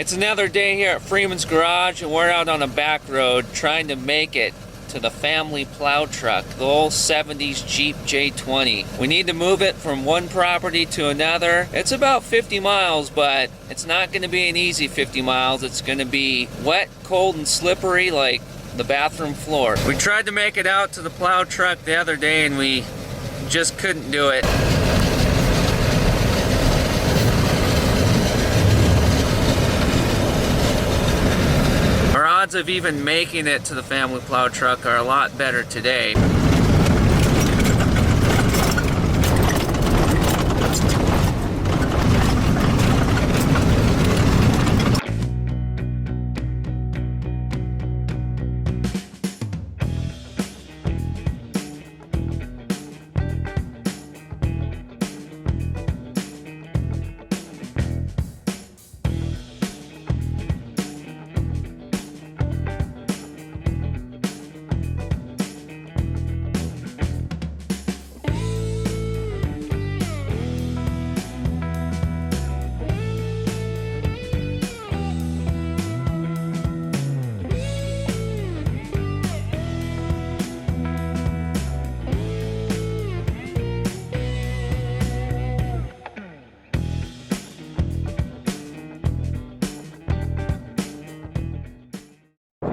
It's another day here at Freeman's garage, and we're out on a back road trying to make it to the family plow truck, the old 70s Jeep J20. We need to move it from one property to another. It's about 50 miles, but it's not going to be an easy 50 miles. It's going to be wet, cold, and slippery like the bathroom floor. We tried to make it out to the plow truck the other day, and we just couldn't do it. Our odds of even making it to the family plow truck are a lot better today.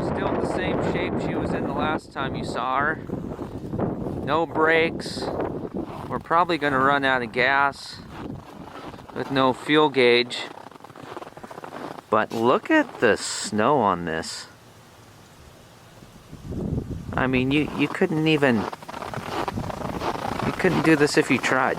Still in the same shape she was in the last time you saw her. No brakes. We're probably going to run out of gas with no fuel gauge. But look at the snow on this. I mean, you couldn't even... You couldn't do this if you tried.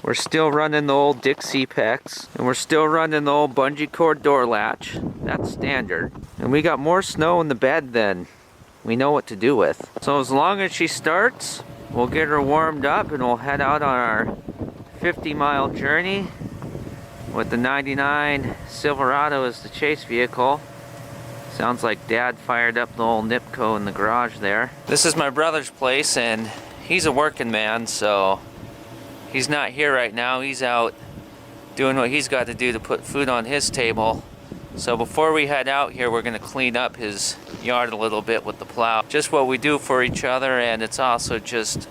We're still running the old Dixie pecs, and we're still running the old bungee cord door latch. That's standard. And we got more snow in the bed than we know what to do with. So as long as she starts, we'll get her warmed up and we'll head out on our 50-mile journey with the 99 Silverado as the chase vehicle. Sounds like Dad fired up the old Nipco in the garage there. This is my brother's place, and he's a working man, so he's not here right now. He's out doing what he's got to do to put food on his table. So before we head out here, we're going to clean up his yard a little bit with the plow. Just what we do for each other, and it's also just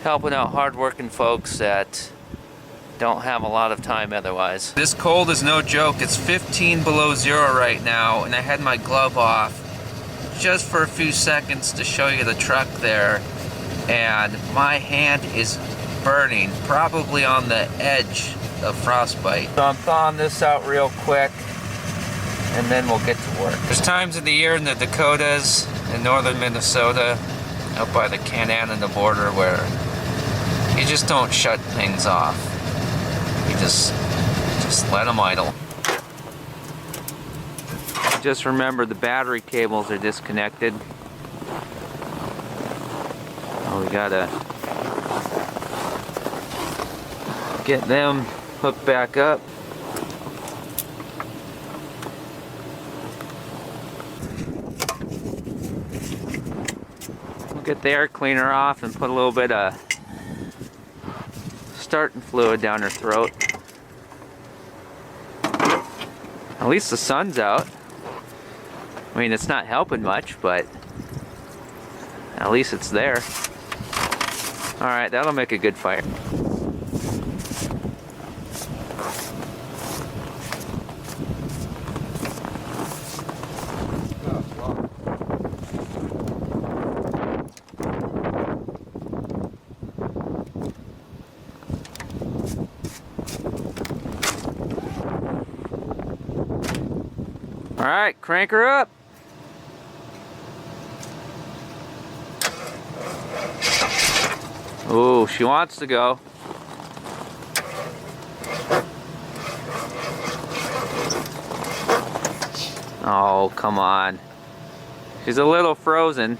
helping out hard-working folks that don't have a lot of time otherwise. This cold is no joke. It's 15 below zero right now, and I had my glove off just for a few seconds to show you the truck there, and my hand is burning, probably on the edge of frostbite. So I'm thawing this out real quick, and then we'll get to work. There's times of the year in the Dakotas, in northern Minnesota, up by the Canada border, where you just don't shut things off. You just let them idle. Just remember the battery cables are disconnected. Oh, we gotta get them hooked back up. We'll get the air cleaner off and put a little bit of starting fluid down her throat. At least the sun's out. I mean, it's not helping much, but at least it's there. Alright, that'll make a good fire. Alright, crank her up. Oh, she wants to go. Oh, come on. She's a little frozen.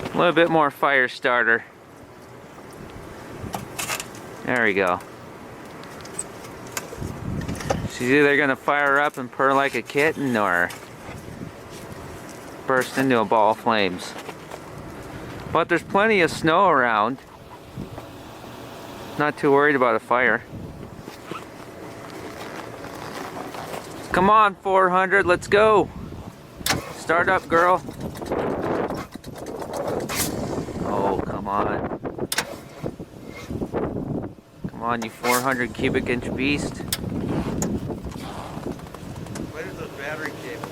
A little bit more fire starter. There we go. She's either gonna fire up and purr like a kitten, or burst into a ball of flames. But there's plenty of snow around. Not too worried about a fire. Come on, 400, let's go. Start up, girl. Oh, come on. Come on, you 400 cubic inch beast. Where's those battery cables?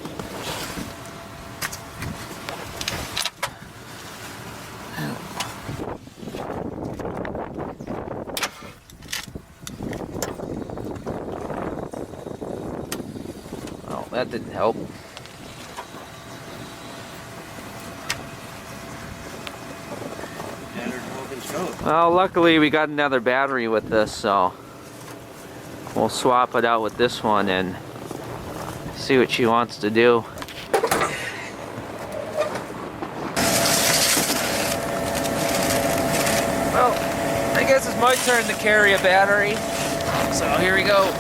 Oh, that didn't help. Well, luckily we got another battery with this, so we'll swap it out with this one and see what she wants to do. Well, I guess it's my turn to carry a battery, so here we go.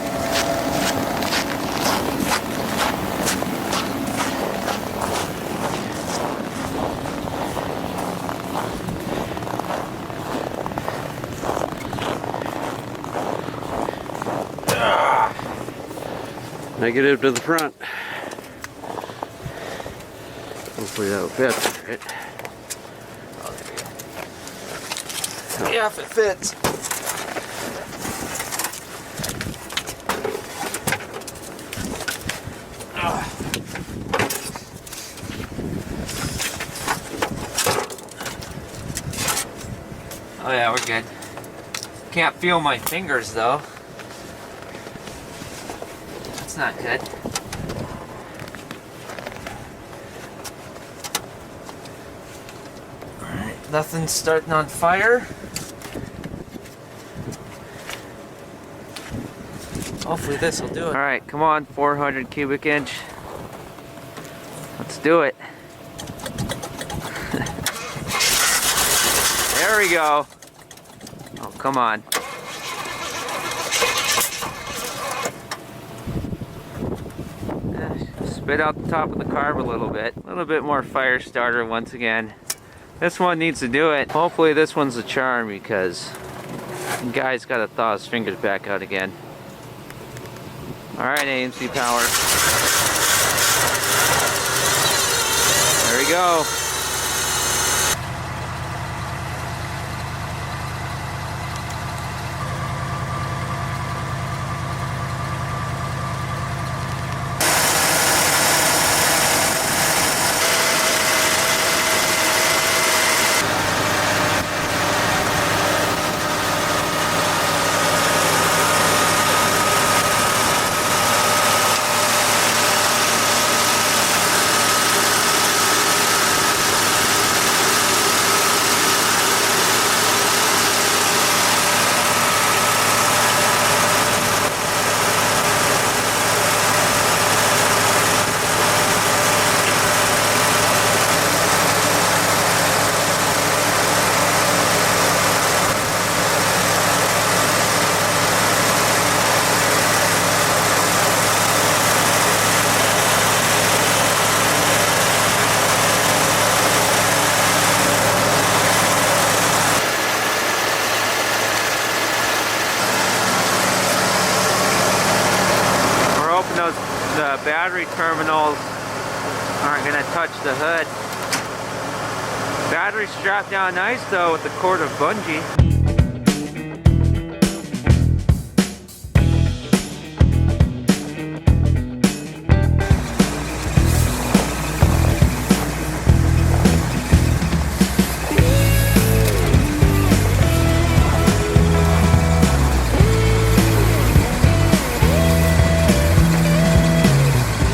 Negative to the front. Hopefully that'll fit. Right? Yeah, if it fits. Oh yeah, we're good. Can't feel my fingers though. That's not good. Alright, nothing's starting on fire. Hopefully this will do it. Alright, come on, 400 cubic inch. Let's do it. There we go. Oh, come on. Spit out the top of the carb a little bit more fire starter once again. This one needs to do it. Hopefully this one's a charm because the guy's got to thaw his fingers back out again. Alright, AMC power. There we go. The battery terminals aren't going to touch the hood. Battery strapped down nice though with the cord of bungee.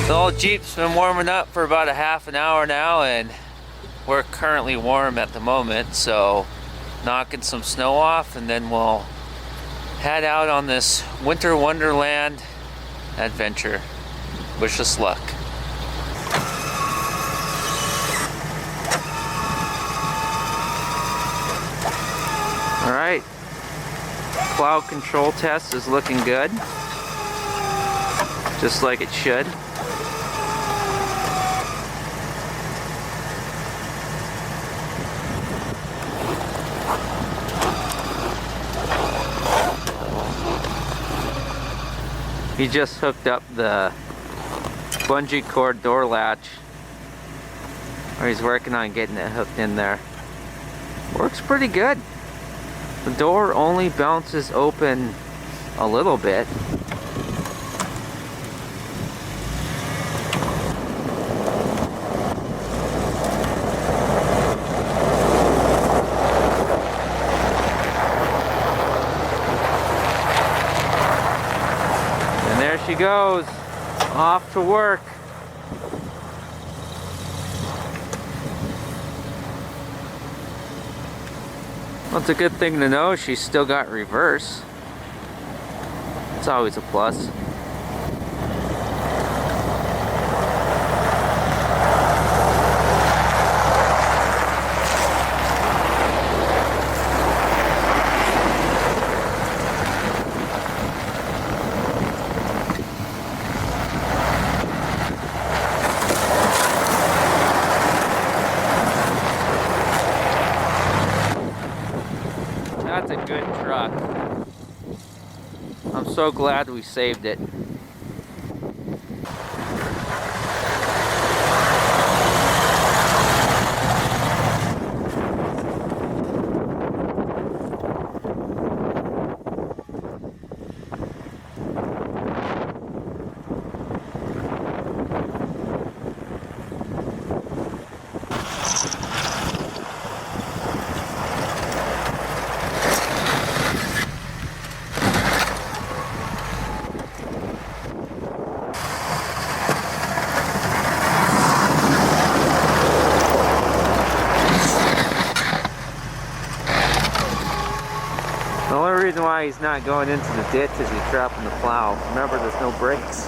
The old Jeep's been warming up for about a half an hour now, and we're currently warm at the moment, so knocking some snow off and then we'll head out on this winter wonderland adventure. Wish us luck. Alright, plow control test is looking good, just like it should. He just hooked up the bungee cord door latch, or he's working on getting it hooked in there. Works pretty good. The door only bounces open a little bit. And there she goes, off to work. Well, it's a good thing to know she's still got reverse. It's always a plus. That's a good truck. I'm so glad we saved it. The only reason why he's not going into the ditch is he's dropping the plow. Remember, there's no brakes.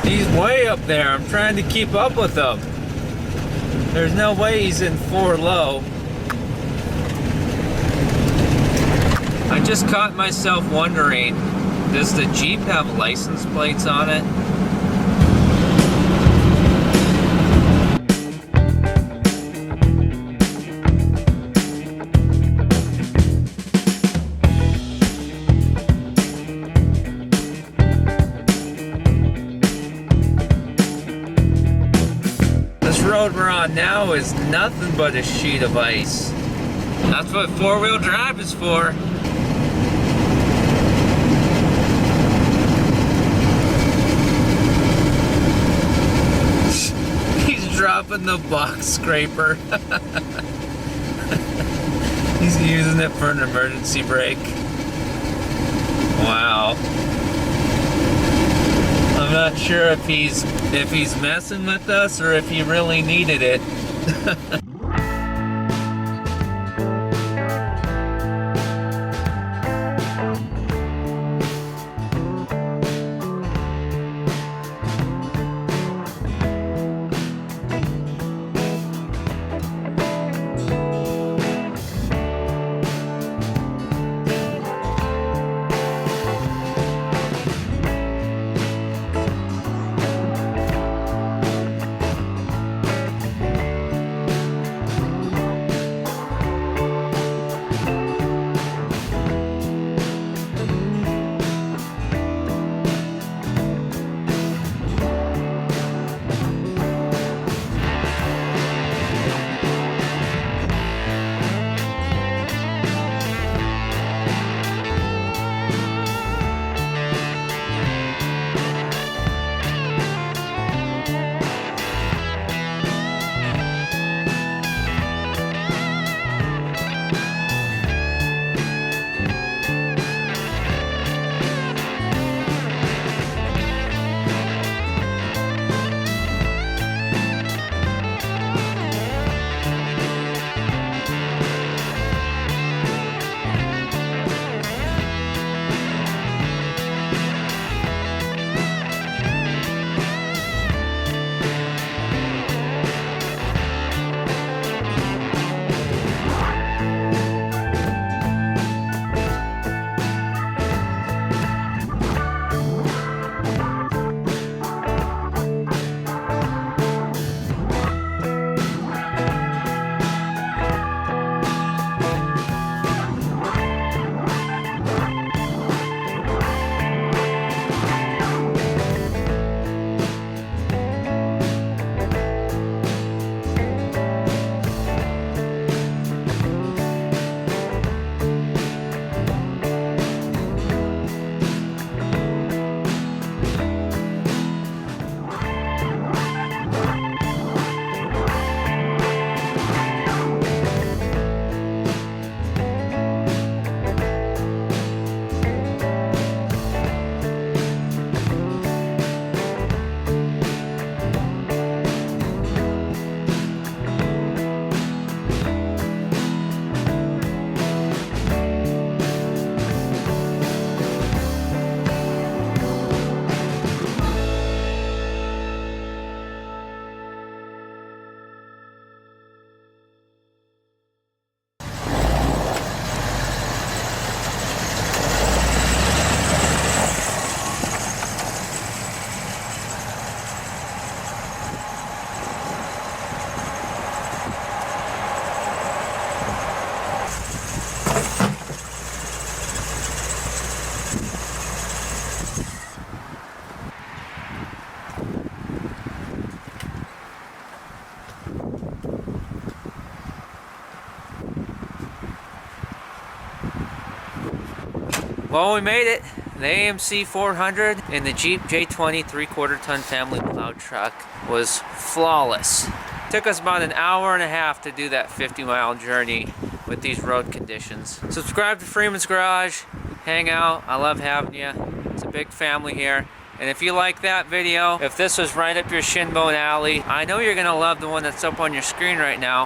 He's way up there. I'm trying to keep up with him. There's no way he's in 4 low. I just caught myself wondering, does the Jeep have license plates on it? This road we're on now is nothing but a sheet of ice. That's what 4-wheel drive is for. He's dropping the box scraper. He's using it for an emergency brake. Wow. I'm not sure if he's messing with us or if he really needed it. Well, we made it. The AMC 400 and the Jeep J20 3/4 ton family plow truck was flawless. Took us about an hour and a half to do that 50-mile journey with these road conditions. Subscribe to Freeman's Garage. Hang out. I love having you. It's a big family here. And if you like that video, if this was right up your shin bone alley, I know you're going to love the one that's up on your screen right now.